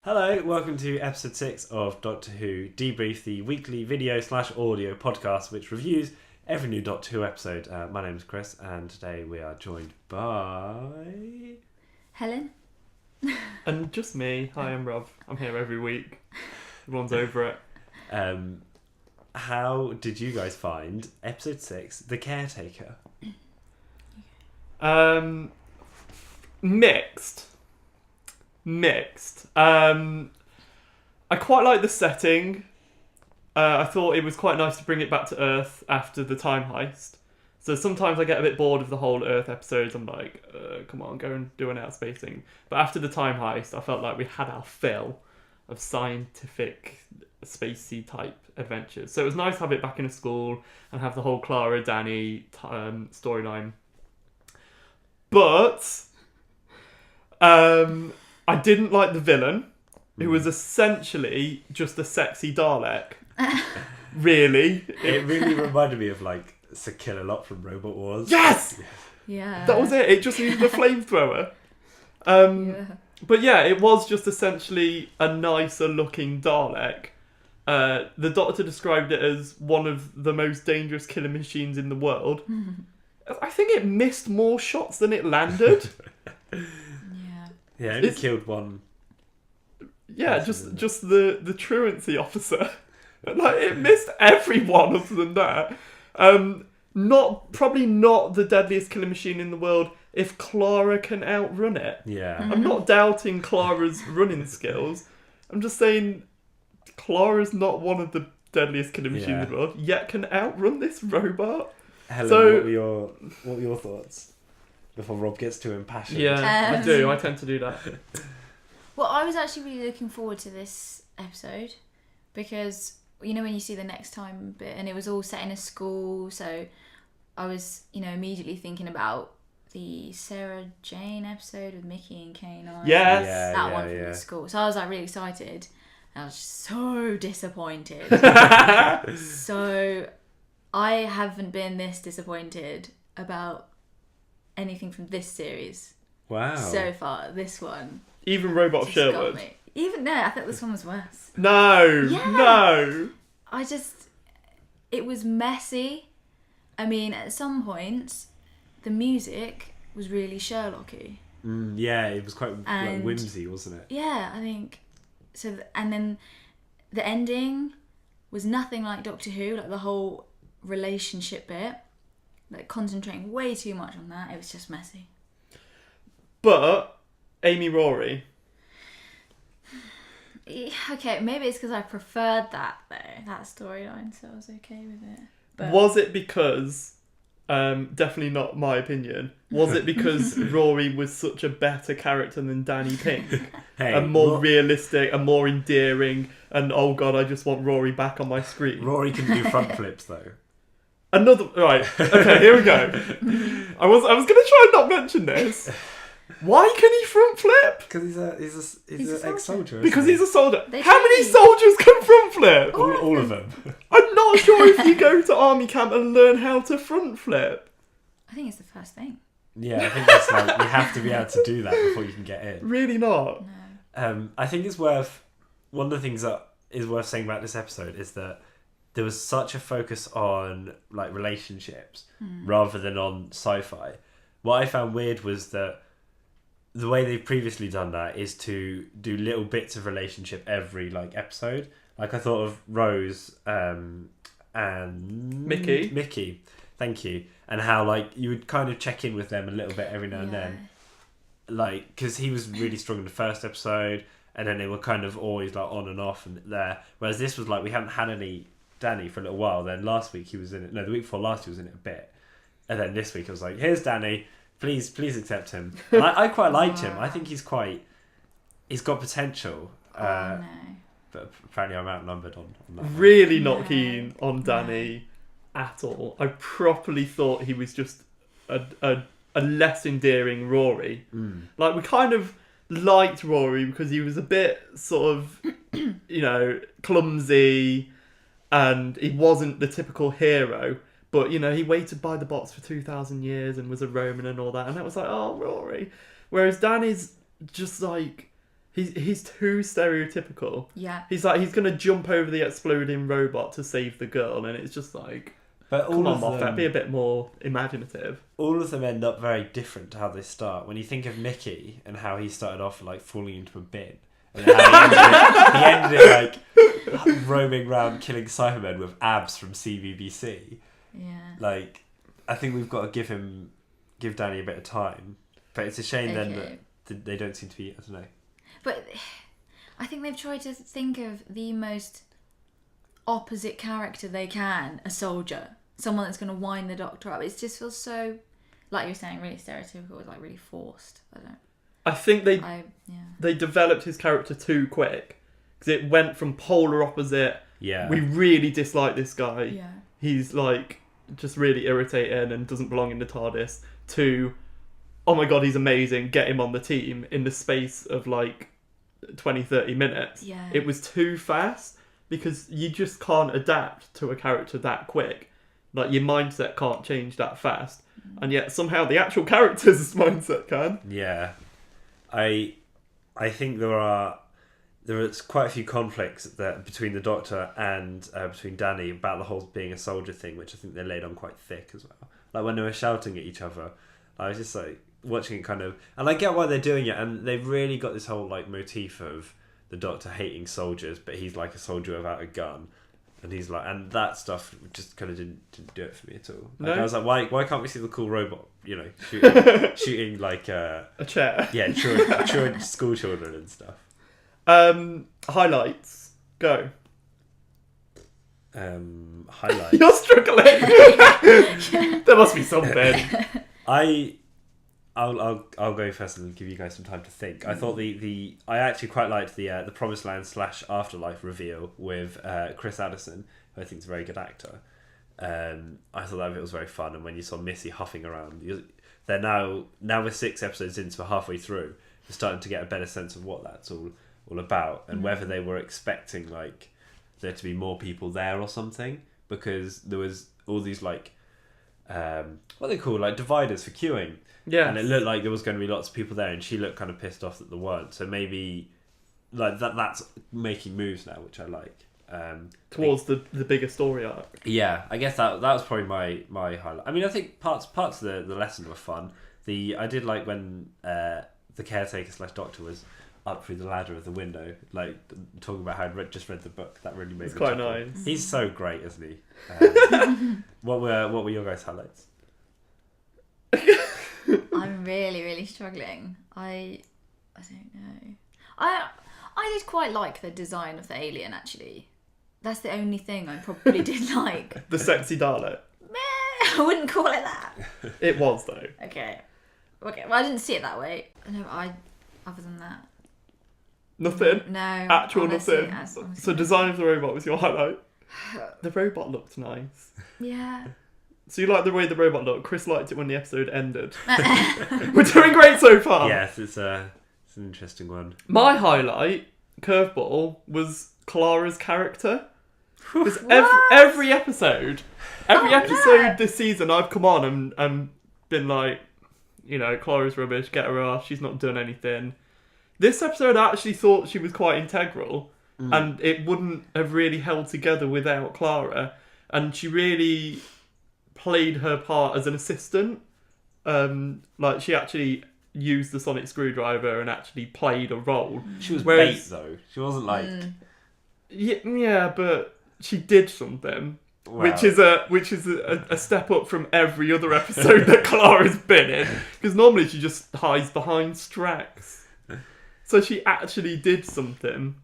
Hello, welcome to episode 6 of Doctor Who Debrief, the weekly video/audio podcast which reviews every new Doctor Who episode. My name is Chris, and today we are joined by... Helin. And just me. Hi, I'm Rob. I'm here every week. Everyone's over it. How did you guys find episode 6, The Caretaker? Mixed. I quite like the setting. I thought it was quite nice to bring it back to Earth after the time heist. So sometimes I get a bit bored of the whole Earth episodes. I'm like, come on, go and do an outspace thing. But after the time heist, I felt like we had our fill of scientific, spacey type adventures. So it was nice to have it back in a school and have the whole Clara, Danny storyline. But I didn't like the villain, who was essentially just a sexy Dalek. Really. It really reminded me of like Sir Kill-a-Lot from Robot Wars. Yes! Yeah. That was it. It just needed a flamethrower. But yeah, it was just essentially a nicer looking Dalek. The Doctor described it as one of the most dangerous killing machines in the world. I think it missed more shots than it landed. Yeah, it killed one. Yeah, just the truancy officer. Like, it missed everyone other than that. Probably not the deadliest killing machine in the world if Clara can outrun it. Yeah. I'm not doubting Clara's running skills. I'm just saying Clara's not one of the deadliest killing machines in the world, yet can outrun this robot. Helen, what were your thoughts before Rob gets too impassioned? Yeah, I do. I tend to do that. Well, I was actually really looking forward to this episode because, you know, when you see the next time bit and it was all set in a school, so I was, immediately thinking about the Sarah Jane episode with Mickey and Kane on. Yes. That one from the school. So I was like really excited. I was so disappointed. So I haven't been this disappointed about anything from this series. Wow. So far, this one. Even Robot just got Sherwood. me. Even no, I thought this one was worse. No. It was messy. I mean, at some points, the music was really Sherlocky. Yeah, it was quite like whimsy, wasn't it? Yeah, I think so. And then the ending was nothing like Doctor Who. Like the whole relationship bit, like concentrating way too much on that. It was just messy. But Amy Rory. Okay, maybe it's because I preferred that storyline, so I was okay with it. But Was it because, definitely not my opinion, was it because Rory was such a better character than Danny Pink? And more realistic and more endearing, and oh god, I just want Rory back on my screen. Rory can do front flips though. Right, okay, here we go. I was going to try and not mention this. Why can he front flip? Because he's an ex-soldier. Because he's a soldier. They How many change. soldiers can front flip? all of them. I'm not sure if you go to army camp and learn how to front flip. I think it's the first thing. Yeah, I think it's like you have to be able to do that before you can get in. Really not. No. I think it's worth... One of the things that is worth saying about this episode is that there was such a focus on like relationships rather than on sci-fi. What I found weird was that the way they've previously done that is to do little bits of relationship every like episode. Like I thought of Rose and Mickey, thank you, and how like you would kind of check in with them a little bit every now and then, like because he was really strong in the first episode, and then they were kind of always like on and off and there. Whereas this was like we haven't had any Danny for a little while. Then last week he was in it. No, the week before last he was in it a bit, and then this week it was like, here's Danny. Please accept him. And I quite liked him. I think he's got potential. No. But apparently I'm outnumbered on that. Really not keen on Danny at all. I properly thought he was just a less endearing Rory. Like, we kind of liked Rory because he was a bit sort of, clumsy, and he wasn't the typical hero. But, he waited by the box for 2,000 years and was a Roman and all that. And that was like, oh, Rory. Whereas Danny's just like He's too stereotypical. Yeah. He's like, he's going to jump over the exploding robot to save the girl, and it's just like, But come on, Moffat, be a bit more imaginative. All of them end up very different to how they start. When you think of Mickey and how he started off like falling into a bin, and then how he ended it like roaming around killing Cybermen with abs from CBBC. Yeah. Like, I think we've got to give Danny a bit of time. But it's a shame then that they don't seem to be, I don't know. But I think they've tried to think of the most opposite character they can, a soldier. Someone that's going to wind the Doctor up. It just feels so, like you're saying, really stereotypical, like really forced. I think they developed his character too quick. Because it went from polar opposite, we really dislike this guy, he's like just really irritating and doesn't belong in the TARDIS, to, oh my god, he's amazing, get him on the team, in the space of like 20-30 minutes. It was too fast, because you just can't adapt to a character that quick. Like, your mindset can't change that fast. And yet somehow the actual character's mindset can. Yeah. I think there's quite a few conflicts between the Doctor and between Danny about the whole being a soldier thing, which I think they laid on quite thick as well. Like, when they were shouting at each other, I was just like watching it kind of, and I get why they're doing it, and they've really got this whole like motif of the Doctor hating soldiers, but he's like a soldier without a gun, and he's like, and that stuff just kind of didn't do it for me at all. Like, no? I was like, why can't we see the cool robot, you know, shooting like a chair? Yeah, children, school children and stuff. Highlights, go. Highlights. You're struggling. There must be something. I'll go first and give you guys some time to think. I thought I actually quite liked the Promised Land / Afterlife reveal with Chris Addison, who I think is a very good actor. I thought that bit was very fun, and when you saw Missy huffing around, they're now we're 6 episodes in, so halfway through, we're starting to get a better sense of what that's all about, and whether they were expecting like there to be more people there or something, because there was all these like what they call like dividers for queuing. Yeah, and it looked like there was going to be lots of people there, and she looked kind of pissed off that there weren't. So maybe like that's making moves now, which I like. Towards the bigger story arc. Yeah, I guess that was probably my highlight. I mean, I think parts of the lesson were fun. I did like when the caretaker / Doctor was up through the ladder of the window, like talking about how I'd just read the book. That really made me quite chuckle. Nice. He's so great, isn't he? What were your guys' highlights? I'm really, really struggling. I don't know. I did quite like the design of the alien, actually. That's the only thing I probably did like. The sexy Dalek. Meh, I wouldn't call it that. It was, though. Okay, well, I didn't see it that way. No, other than that. Nothing? No. Actual honestly, nothing? So design of the robot was your highlight? The robot looked nice. Yeah. So you like the way the robot looked? Chris liked it when the episode ended. We're doing great so far. Yes, it's an interesting one. My highlight, curveball, was Clara's character. Because every episode this season, I've come on and been like, you know, Clara's rubbish, get her off, she's not done anything. This episode, I actually thought she was quite integral, and it wouldn't have really held together without Clara. And she really played her part as an assistant. Like, she actually used the sonic screwdriver and actually played a role. She was bait, though. She wasn't like... Yeah, but she did something. Wow. Which is a step up from every other episode that Clara's been in. Because normally she just hides behind Strax. So she actually did something,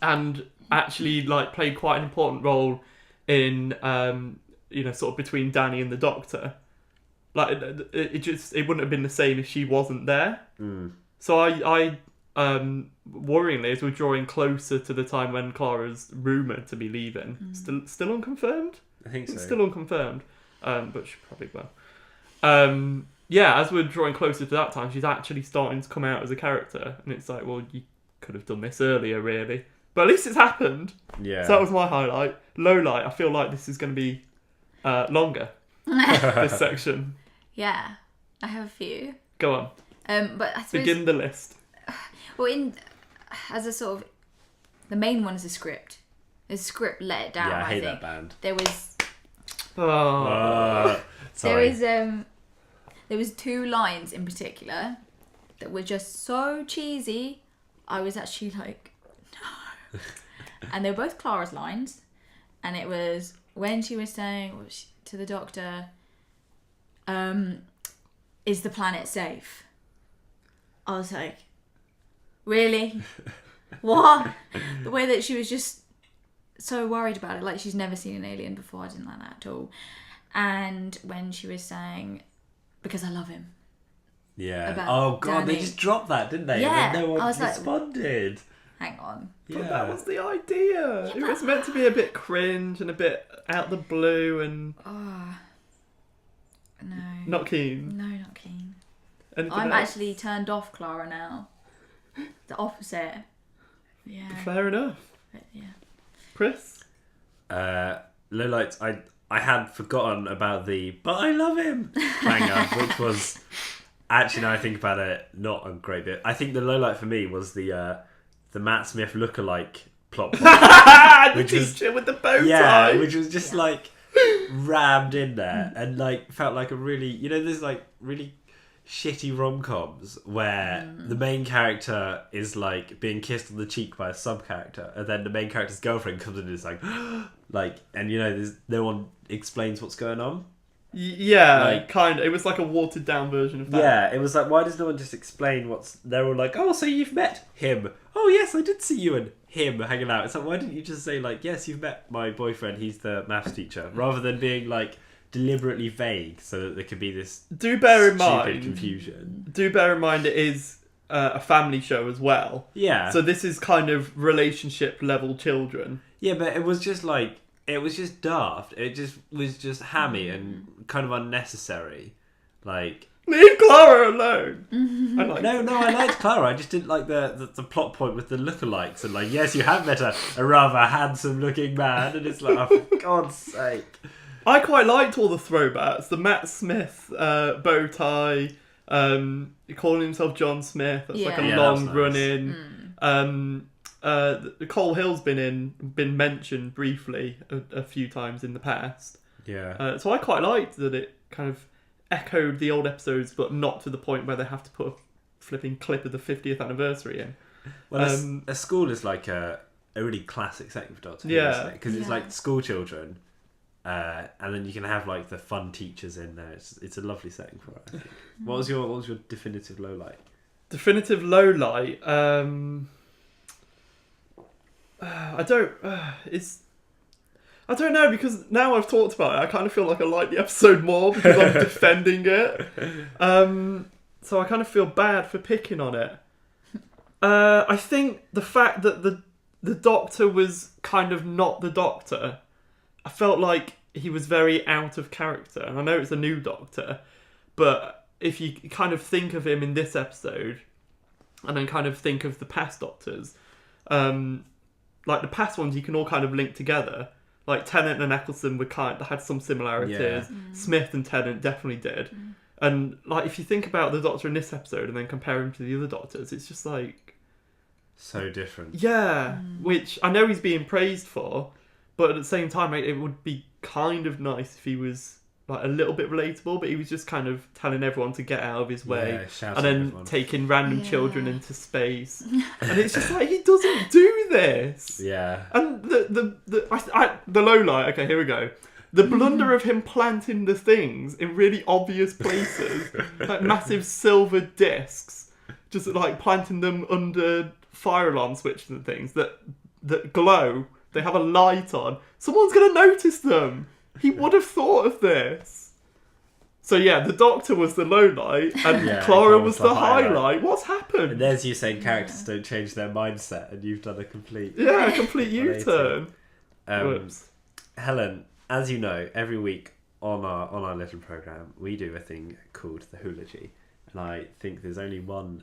and actually like played quite an important role in sort of between Danny and the Doctor. Like it wouldn't have been the same if she wasn't there. So I worryingly, as we're drawing closer to the time when Clara's rumoured to be leaving, still unconfirmed. I think so. It's still unconfirmed, but she probably will. Yeah, as we're drawing closer to that time, she's actually starting to come out as a character, and it's like, well, you could have done this earlier, really. But at least it's happened. Yeah. So that was my highlight. Low light, I feel like this is going to be longer, this section. Yeah, I have a few. Go on. But I suppose... Begin the list. Well, as a sort of, the main one is a script. The script let it down. Yeah, I hate think. that band. There was Sorry. there was 2 lines in particular that were just so cheesy. I was actually like, no. And they were both Clara's lines, and it was when she was saying to the doctor, "Is the planet safe?" I was like, really? What? The way that she was just so worried about it, like she's never seen an alien before. I didn't like that at all. And when she was saying, "Because I love him." Yeah. About Oh god, Danny. they just dropped that, didn't they? Yeah, And then no one I was like, responded. Hang on. Yeah. But that was the idea. It was meant to be a bit cringe and a bit out the blue and Oh, no. not keen. No, not keen. Anything I'm else? actually turned off Clara now. The opposite. Yeah. Fair enough. But, yeah. Chris? Lowlights, I had forgotten about the "but I love him" banger, which was actually, now I think about it, not a great bit. I think the lowlight for me was the Matt Smith lookalike plot point, The which was teacher with the bow tie. which was just like rammed in there and like felt like a really, there's like really shitty rom-coms where the main character is like being kissed on the cheek by a sub-character, and then the main character's girlfriend comes in and is like and there's no one explains what's going on. Yeah, Like- kind of. It was like a watered down version of that. Yeah, it was like, why does no one just explain they're all like, oh, so you've met him. Oh yes, I did see you and him hanging out. It's like, why didn't you just say like, yes, you've met my boyfriend, he's the maths teacher, rather than being like deliberately vague so that there could be this Do bear in stupid mind. confusion. Do bear in mind it is a family show as well. Yeah. So this is kind of relationship level children. Yeah, but it was just like, it was just daft. It just was just hammy and kind of unnecessary. Like, Leave Clara alone. I like no, I liked Clara. I just didn't like the plot point with the lookalikes and like, yes, you have met a rather handsome looking man, and it's like, oh, for God's sake. I quite liked all the throwbacks. The Matt Smith bow tie, calling himself John Smith. That's like a Yeah. Yeah, long that's run nice. in. Cole Hill's been mentioned briefly a few times in the past. Yeah. So I quite liked that it kind of echoed the old episodes, but not to the point where they have to put a flipping clip of the 50th anniversary in. Well, a school is like a really classic setting for Doctor Who, Yeah. isn't it? Because it's Yeah. like school children, and then you can have like the fun teachers in there. It's a lovely setting for it, I think. What was your definitive low light? Definitive low light. I don't know, because now I've talked about it, I kind of feel like I like the episode more because I'm defending it. So I kind of feel bad for picking on it. I think the fact that the Doctor was kind of not the Doctor, I felt like he was very out of character. And I know it's a new Doctor, but if you kind of think of him in this episode, and then kind of think of the past Doctors, like the past ones you can all kind of link together. Like Tennant and Eccleston had some similarities. Yeah. Smith and Tennant definitely did. And like if you think about the Doctor in this episode and then compare him to the other Doctors, it's just like, So different. yeah, which I know he's being praised for, but at the same time it would be kind of nice if he was like a little bit relatable, but he was just kind of telling everyone to get out of his way. Yeah, shouting And at then everyone. taking random Yeah. children into space, and it's just like he doesn't do this. Yeah. And the low light. Okay, here we go. The blunder of him planting the things in really obvious places, like massive silver discs, just like planting them under fire alarm switches and things that glow. They have a light on. Someone's gonna notice them. He would have thought of this. So yeah, the Doctor was the low light, and Yeah, Clara was the highlight. What's And happened? there's you saying characters don't change their mindset, and you've done a complete. Yeah, a complete 180. U-turn. Whoops. Helen, as you know, every week on our little program, we do a thing called the Hoology, and I think there's only one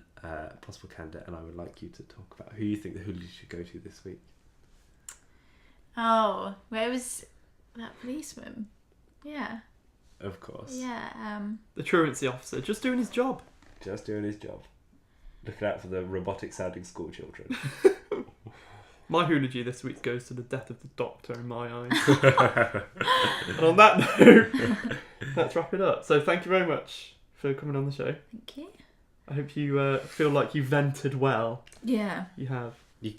possible candidate, and I would like you to talk about who you think the Hoology should go to this week. Oh, where was that policeman? Yeah. Of course. Yeah. The truancy officer, just doing his job. Just doing his job. Looking out for the robotic sounding school children. My eulogy this week goes to the death of the Doctor in my eyes. And on that note, let's wrap it up. So thank you very much for coming on the show. Thank you. I hope you feel like you vented well. Yeah. You have. You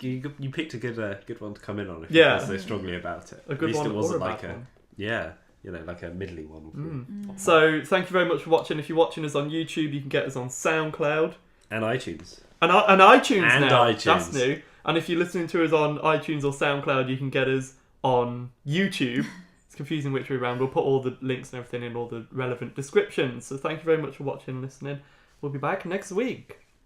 picked a good one to come in on if Yeah. you feel so strongly about it. A good At least one it wasn't or a like bad a one. yeah, like a middly one. So thank you very much for watching. If you're watching us on YouTube, you can get us on SoundCloud. And iTunes. And iTunes And now. iTunes. That's new. And if you're listening to us on iTunes or SoundCloud, you can get us on YouTube. It's confusing which way around. We'll put all the links and everything in all the relevant descriptions. So thank you very much for watching and listening. We'll be back next week.